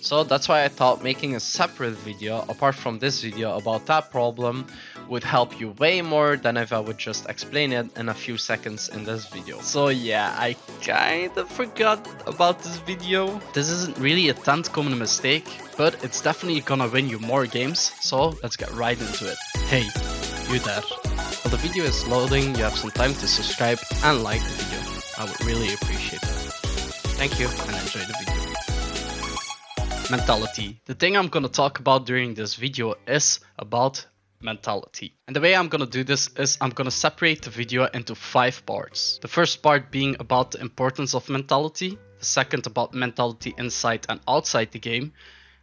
So that's why I thought making a separate video apart from this video about that problem would help you way more than if I would just explain it in a few seconds in this video. So yeah, I kinda forgot about this video. This isn't really a 10th common mistake, but it's definitely gonna win you more games, so let's get right into it. Hey, you there. While the video is loading, you have some time to subscribe and like the video. I would really appreciate that. Thank you and enjoy the video. Mentality. The thing I'm gonna talk about during this video is about mentality. And the way I'm gonna do this is I'm gonna separate the video into 5 parts. The first part being about the importance of mentality, the second about mentality inside and outside the game,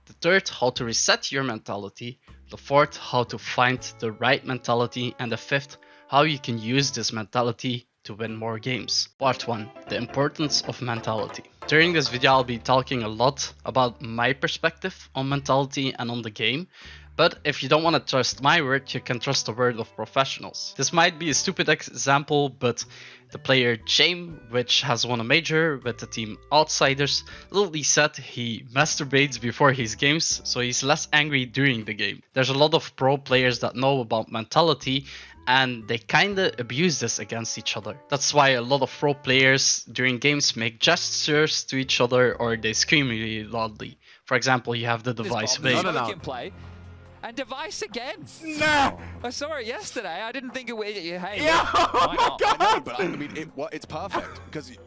the third how to reset your mentality, the fourth how to find the right mentality, and the fifth how you can use this mentality to win more games. Part 1. The importance of mentality. During this video I'll be talking a lot about my perspective on mentality and on the game, but if you don't want to trust my word, you can trust the word of professionals. This might be a stupid example, but the player James, which has won a major with the team Outsiders, literally said he masturbates before his games, so he's less angry during the game. There's a lot of pro players that know about mentality, and they kinda abuse this against each other. That's why a lot of pro players during games make gestures to each other or they scream really loudly. For example, you have the device wave. Play. And Device again. No! I saw it yesterday. I didn't think it would. Hey, Yeah, why not? God. I know, but I mean, it's perfect because he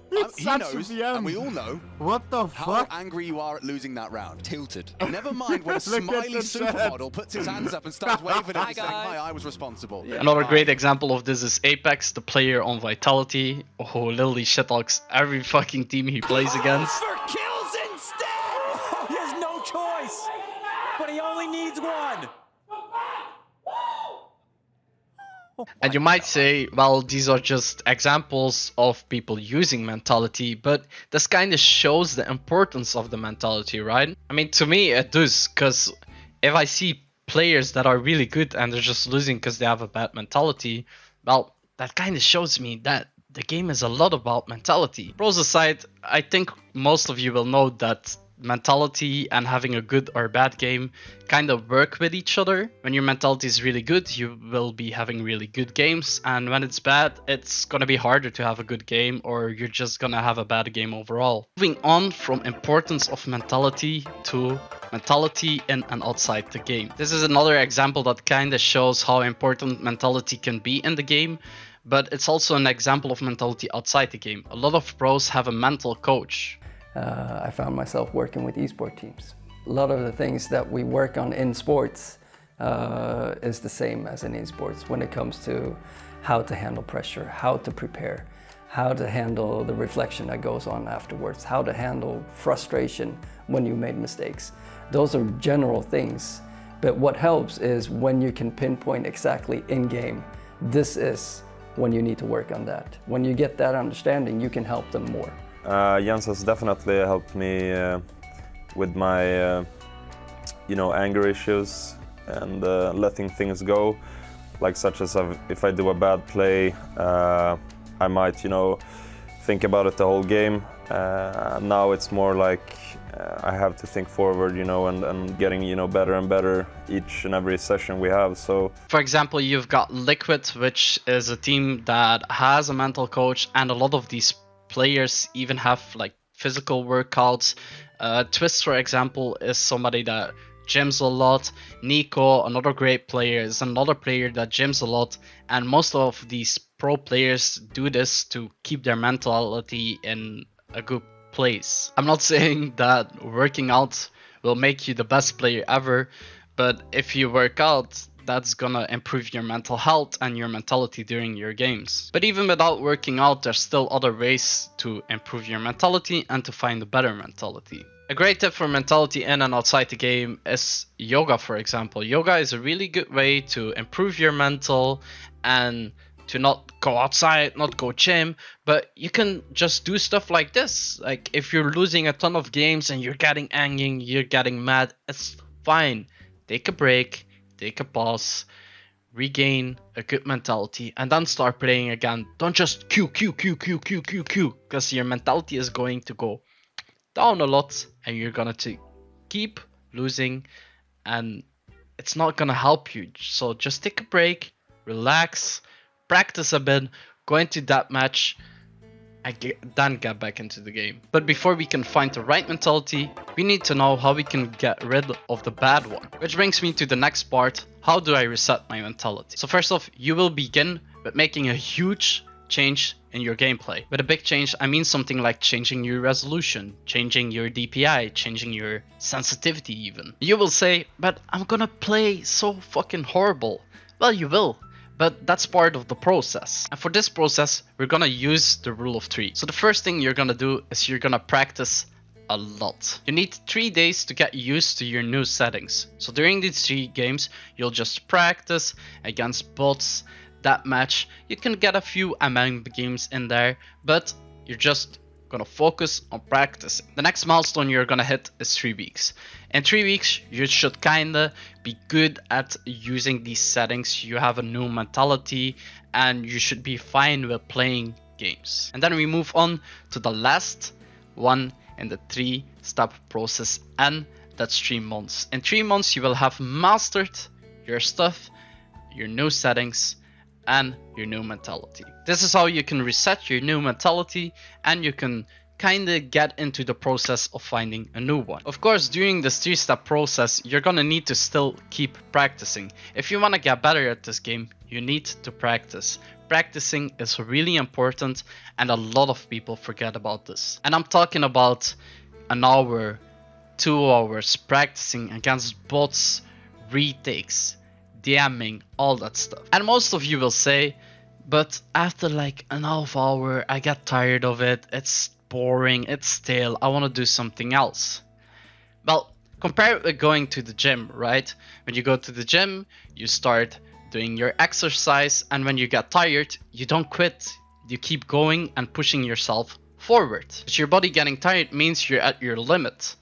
knows, and we all know What the how fuck? angry you are at losing that round. Tilted. Never mind when a Look at smiley the chat. supermodel puts his hands up and starts waving at Hi, you saying, guys. "Hi, I was responsible." Another great example of this is Apex, the player on Vitality, who literally shittalks every fucking team he plays against. For kills instead! He has no choice, but he only needs one. And you might say, well, these are just examples of people using mentality, but this kind of shows the importance of the mentality, right? I mean, to me, it does, because if I see players that are really good and they're just losing because they have a bad mentality, well, that kind of shows me that the game is a lot about mentality. Pros aside, I think most of you will know that mentality and having a good or bad game kind of work with each other. When your mentality is really good, you will be having really good games, and when it's bad, it's gonna be harder to have a good game, or you're just gonna have a bad game overall. Moving on from importance of mentality to mentality in and outside the game. This is another example that kind of shows how important mentality can be in the game, but it's also an example of mentality outside the game. A lot of pros have a mental coach. I found myself working with esport teams. A lot of the things that we work on in sports is the same as in esports when it comes to how to handle pressure, how to prepare, how to handle the reflection that goes on afterwards, how to handle frustration when you made mistakes. Those are general things, but what helps is when you can pinpoint exactly in game, this is when you need to work on that. When you get that understanding, you can help them more. Jens has definitely helped me with my, anger issues and letting things go. Like such as if I do a bad play, I might, think about it the whole game. Now it's more like I have to think forward, and getting, better and better each and every session we have. So, for example, you've got Liquid, which is a team that has a mental coach, and a lot of these players even have like physical workouts. Twist, for example, is somebody that gyms a lot. Nico, another great player, is another player that gyms a lot, and most of these pro players do this to keep their mentality in a good place. I'm not saying that working out will make you the best player ever, but if you work out, that's gonna improve your mental health and your mentality during your games. But even without working out, there's still other ways to improve your mentality and to find a better mentality. A great tip for mentality in and outside the game is yoga, for example. Yoga is a really good way to improve your mental and to not go outside, not go gym, but you can just do stuff like this. Like if you're losing a ton of games and you're getting angry, you're getting mad, it's fine. Take a break. Take a pause, regain a good mentality, and then start playing again. Don't just Q, because your mentality is going to go down a lot, and you're gonna keep losing and it's not gonna help you. So just take a break, relax, practice a bit, go into that match, then get back into the game. But before we can find the right mentality, we need to know how we can get rid of the bad one. Which brings me to the next part, how do I reset my mentality? So first off, you will begin with making a huge change in your gameplay. With a big change, I mean something like changing your resolution, changing your DPI, changing your sensitivity even. You will say, but I'm gonna play so fucking horrible. Well, you will. But that's part of the process. And for this process, we're gonna use the rule of 3. So the first thing you're gonna do is you're gonna practice a lot. You need 3 days to get used to your new settings. So during these 3 games, you'll just practice against bots. That match, you can get a few MM games in there, but you're just gonna focus on practicing. The next milestone you're gonna hit is 3 weeks. In 3 weeks, you should kinda be good at using these settings. You have a new mentality and you should be fine with playing games. And then we move on to the last one in the 3-step process, and that's 3 months. In 3 months, you will have mastered your stuff, your new settings, and your new mentality. This is how you can reset your new mentality and you can kinda get into the process of finding a new one. Of course, during this 3-step process, you're gonna need to still keep practicing. If you wanna get better at this game, you need to practice. Practicing is really important and a lot of people forget about this. And I'm talking about an hour, 2 hours practicing against bots, retakes, DMing, all that stuff. And most of you will say, but after like an half hour, I get tired of it. It's boring, it's stale, I want to do something else. Well, compare it with going to the gym, right? When you go to the gym, you start doing your exercise, and when you get tired, you don't quit. You keep going and pushing yourself forward. But your body getting tired means you're at your limit,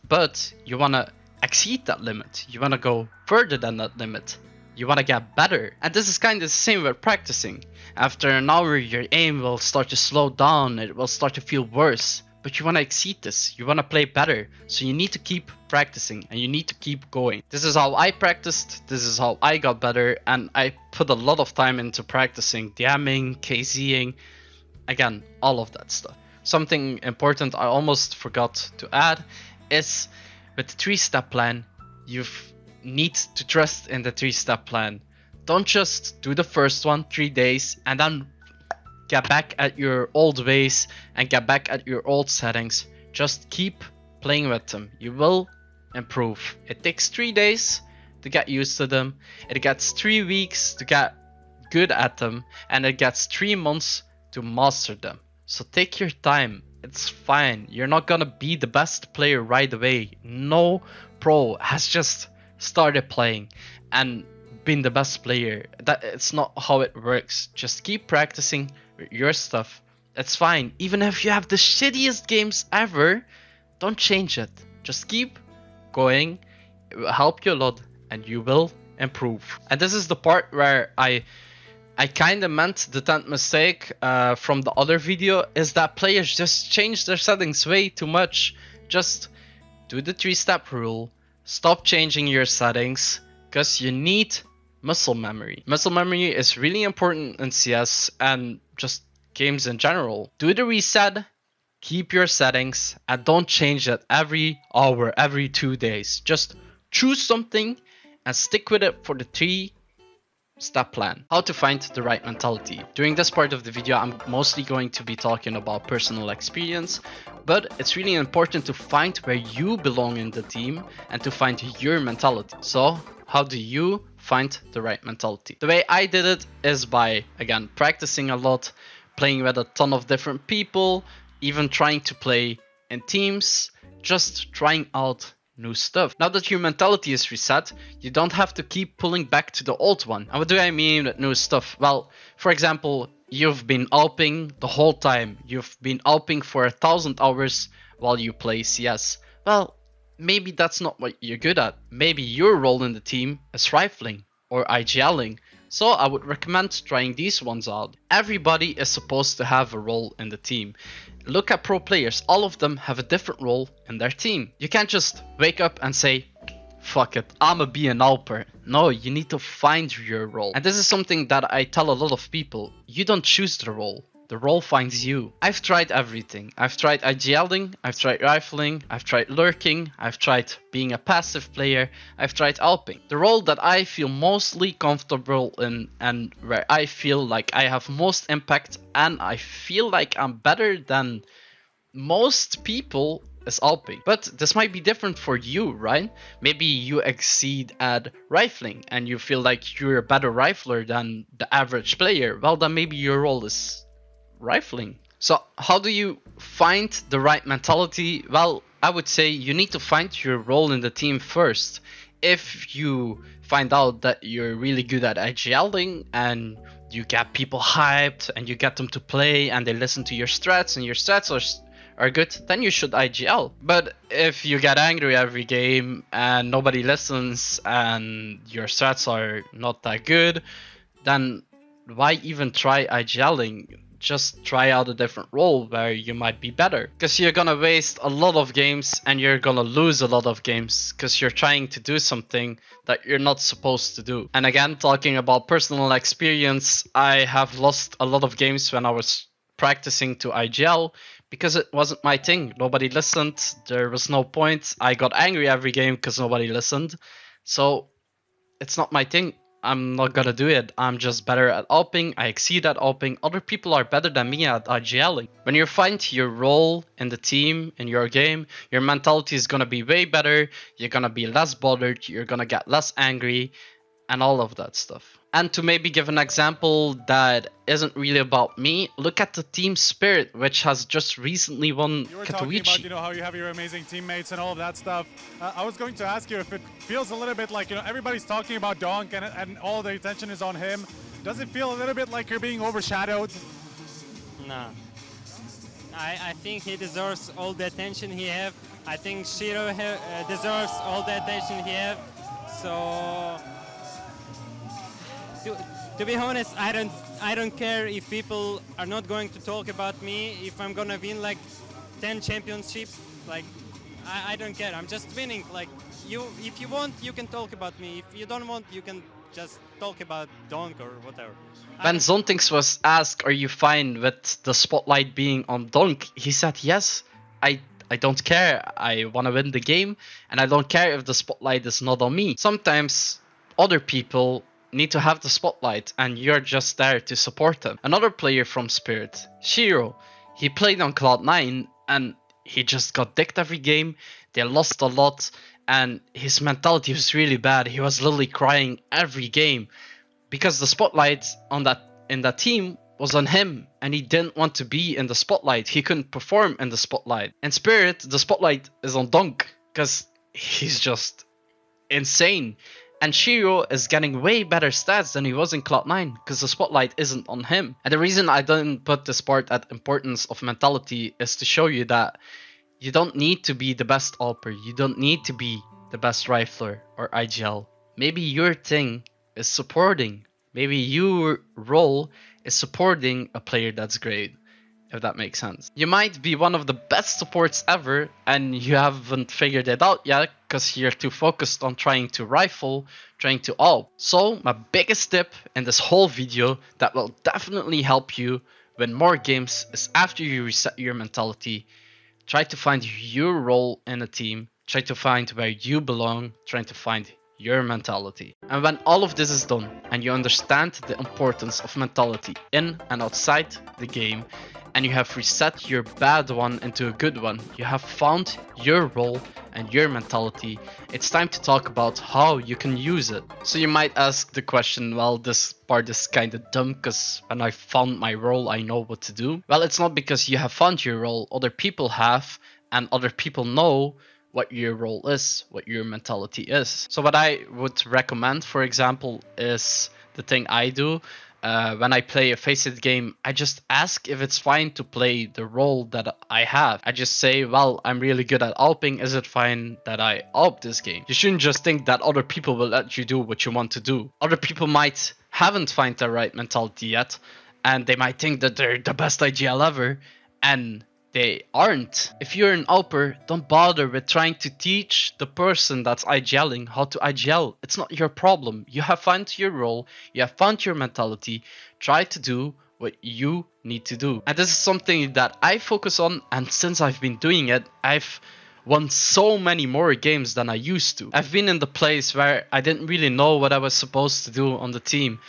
but you want to exceed that limit. You want to go further than that limit. You want to get better. And this is kind of the same with practicing. After an hour, your aim will start to slow down. It will start to feel worse. But you want to exceed this. You want to play better. So you need to keep practicing and you need to keep going. This is how I practiced. This is how I got better. And I put a lot of time into practicing DMing, KZing. Again, all of that stuff. Something important I almost forgot to add is with the 3-step plan, you need to trust in the 3-step plan. Don't just do the first one 3 days and then get back at your old ways and get back at your old settings. Just keep playing with them. You will improve. It takes 3 days to get used to them. It gets 3 weeks to get good at them, and it gets 3 months to master them. So take your time. It's fine. You're not gonna be the best player right away. No pro has just started playing and been the best player. It's not how it works. Just keep practicing your stuff. It's fine. Even if you have the shittiest games ever, don't change it. Just keep going. It will help you a lot and you will improve. And this is the part where I kind of meant the 10th mistake from the other video, is that players just change their settings way too much. Just do the 3-step rule. Stop changing your settings because you need muscle memory. Muscle memory is really important in CS and just games in general. Do the reset, keep your settings, and don't change it every hour, every 2 days. Just choose something and stick with it for the 3-step plan. How to find the right mentality. During this part of the video, I'm mostly going to be talking about personal experience, but it's really important to find where you belong in the team and to find your mentality. So, how do you find the right mentality? The way I did it is by, again, practicing a lot, playing with a ton of different people, even trying to play in teams, just trying out new stuff. Now that your mentality is reset, you don't have to keep pulling back to the old one. And what do I mean with new stuff? Well, for example, you've been AWPing the whole time. You've been AWPing for 1,000 hours while you play CS. Well, maybe that's not what you're good at. Maybe your role in the team is rifling or IGLing. So I would recommend trying these ones out. Everybody is supposed to have a role in the team. Look at pro players, all of them have a different role in their team. You can't just wake up and say, fuck it, I'ma be an AWPer. No, you need to find your role. And this is something that I tell a lot of people. You don't choose the role finds you. I've tried everything. I've tried IGLing, I've tried rifling, I've tried lurking, I've tried being a passive player, I've tried AWPing. The role that I feel mostly comfortable in and where I feel like I have most impact and I feel like I'm better than most people is AWPing. But this might be different for you, right? Maybe you exceed at rifling and you feel like you're a better rifler than the average player. Well, then maybe your role is rifling. So how do you find the right mentality? Well, I would say you need to find your role in the team first. If you find out that you're really good at IGLing and you get people hyped and you get them to play and they listen to your strats and your strats are good, then you should IGL. But if you get angry every game and nobody listens and your strats are not that good, then why even try IGLing? Just try out a different role where you might be better, because you're gonna waste a lot of games and you're gonna lose a lot of games because you're trying to do something that you're not supposed to do. And again, talking about personal experience, I have lost a lot of games when I was practicing to IGL because it wasn't my thing. Nobody listened, there was no point. I got angry every game because nobody listened. So it's not my thing. I'm not gonna do it. I'm just better at AWPing. I exceed at AWPing. Other people are better than me at IGLing. When you find your role in the team, in your game, your mentality is gonna be way better. You're gonna be less bothered. You're gonna get less angry and all of that stuff. And to maybe give an example that isn't really about me, look at the Team Spirit, which has just recently won You were talking Katowice. about, how you have your amazing teammates and all of that stuff. I was going to ask you if it feels a little bit like, everybody's talking about Donk and all the attention is on him. Does it feel a little bit like you're being overshadowed? No. I think he deserves all the attention he have. I think Shiro deserves all the attention he have. So, to be honest, I don't care if people are not going to talk about me. If I'm gonna win like 10 championships, like I don't care. I'm just winning. Like if you want, you can talk about me. If you don't want, you can just talk about Donk or whatever. When Zontix was asked, are you fine with the spotlight being on Donk? He said, yes, I don't care. I want to win the game and I don't care if the spotlight is not on me. Sometimes other people need to have the spotlight and you're just there to support them. Another player from Spirit, Shiro, he played on Cloud9 and he just got dicked every game. They lost a lot and his mentality was really bad. He was literally crying every game because the spotlight in that team was on him and he didn't want to be in the spotlight. He couldn't perform in the spotlight. In Spirit, the spotlight is on Donk because he's just insane. And Shiro is getting way better stats than he was in Cloud9 because the spotlight isn't on him. And the reason I didn't put this part at importance of mentality is to show you that you don't need to be the best AWPer. You don't need to be the best rifler or IGL. Maybe your thing is supporting. Maybe your role is supporting a player that's great, if that makes sense. You might be one of the best supports ever and you haven't figured it out yet because you're too focused on trying to rifle, trying to AWP. So my biggest tip in this whole video that will definitely help you win more games is after you reset your mentality, try to find your role in a team, try to find where you belong, trying to find your mentality. And when all of this is done and you understand the importance of mentality in and outside the game, and you have reset your bad one into a good one, you have found your role and your mentality, it's time to talk about how you can use it. So you might ask the question, well, this part is kind of dumb because when I found my role, I know what to do. Well, it's not because you have found your role, other people have, and other people know what your role is, what your mentality is. So what I would recommend, for example, is the thing I do. when I play a Faceit game, I just ask if it's fine to play the role that I have. I just say, well, I'm really good at AWPing. Is it fine that I AWP this game? You shouldn't just think that other people will let you do what you want to do. Other people might haven't found the right mentality yet, and they might think that they're the best IGL ever, and they aren't. If you're an AWPer, don't bother with trying to teach the person that's IGLing how to IGL. It's not your problem. You have found your role, you have found your mentality. Try to do what you need to do. And this is something that I focus on, and since I've been doing it, I've won so many more games than I used to. I've been in the place where I didn't really know what I was supposed to do on the team,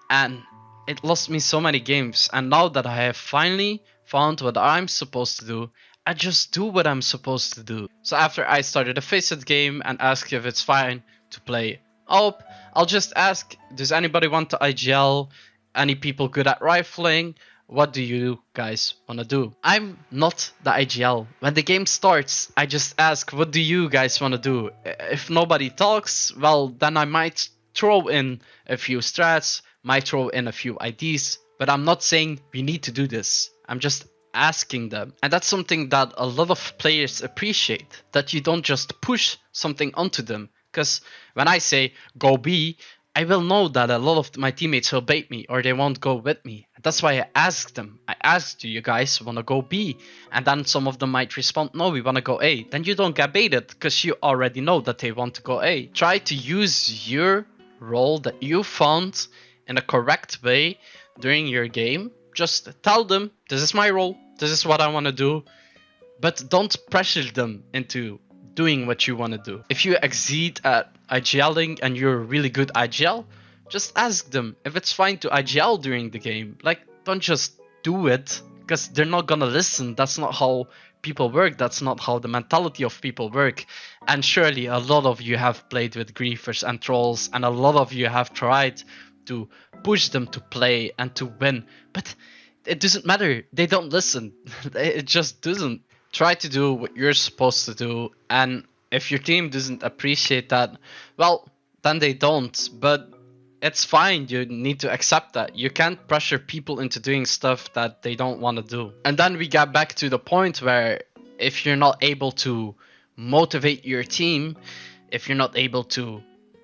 and it lost me so many games. And now that I have finally found what I'm supposed to do, I just do what I'm supposed to do. So after I started a Faceit game and asked if it's fine to play AWP, I'll just ask, does anybody want to IGL? Any people good at rifling? What do you guys want to do? I'm not the IGL. When the game starts, I just ask, what do you guys want to do? If nobody talks, well, then I might throw in a few strats, might throw in a few IDs, but I'm not saying we need to do this. I'm just asking them. And that's something that a lot of players appreciate, that you don't just push something onto them. Because when I say go B, I will know that a lot of my teammates will bait me or they won't go with me. That's why I asked them. I asked, do you guys want to go B? And then some of them might respond, no, we want to go A. Then you don't get baited because you already know that they want to go A. Try to use your role that you found in a correct way during your game. Just tell them, this is my role, this is what I want to do, but don't pressure them into doing what you want to do. If you exceed at IGLing and you're a really good IGL, just ask them if it's fine to IGL during the game. Like, don't just do it, because they're not gonna listen. That's not how people work, that's not how the mentality of people work. And surely a lot of you have played with griefers and trolls, and a lot of you have tried to push them to play and to win, but it doesn't matter. They don't listen. It just doesn't. Try to do what you're supposed to do, and if your team doesn't appreciate that, well, then they don't. But it's fine. You need to accept that. You can't pressure people into doing stuff that they don't want to do. And then we get back to the point where if you're not able to motivate your team, if you're not able to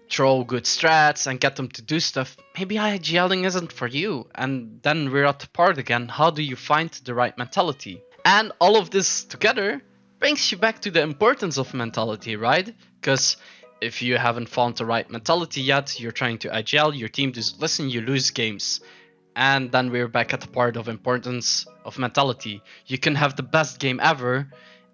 throw good strats and get them to do stuff, maybe IGLing isn't for you. And then we're at the part again. How do you find the right mentality? And all of this together brings you back to the importance of mentality, right? Because if you haven't found the right mentality yet, you're trying to IGL, your team doesn't listen, you lose games. And then we're back at the part of importance of mentality. You can have the best game ever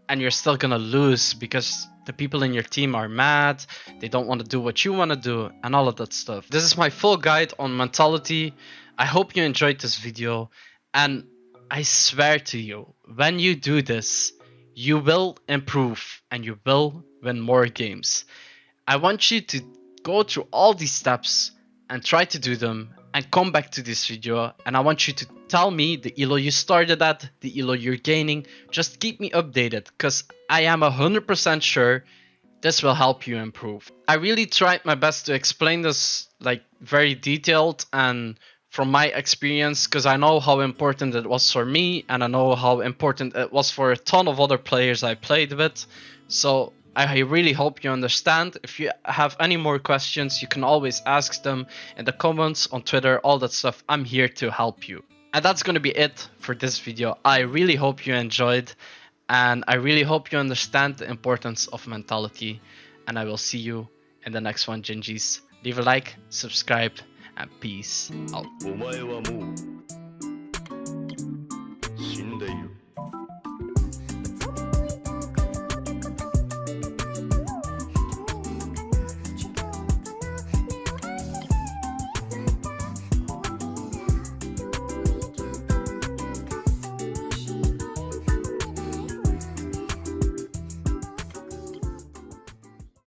and you're still gonna lose because the people in your team are mad, they don't want to do what you want to do, and all of that stuff. This is my full guide on mentality. I hope you enjoyed this video, and I swear to you, when you do this, you will improve and you will win more games. I want you to go through all these steps and try to do them and come back to this video, and I want you to tell me the elo you started at, the elo you're gaining. Just keep me updated, because I am 100% sure this will help you improve. I really tried my best to explain this like very detailed and from my experience, because I know how important it was for me and I know how important it was for a ton of other players I played with. So I really hope you understand. If you have any more questions, you can always ask them in the comments, on Twitter, all that stuff. I'm here to help you. And that's going to be it for this video. I really hope you enjoyed, and I really hope you understand the importance of mentality. And I will see you in the next one, Gingies. Leave a like, subscribe, and peace out.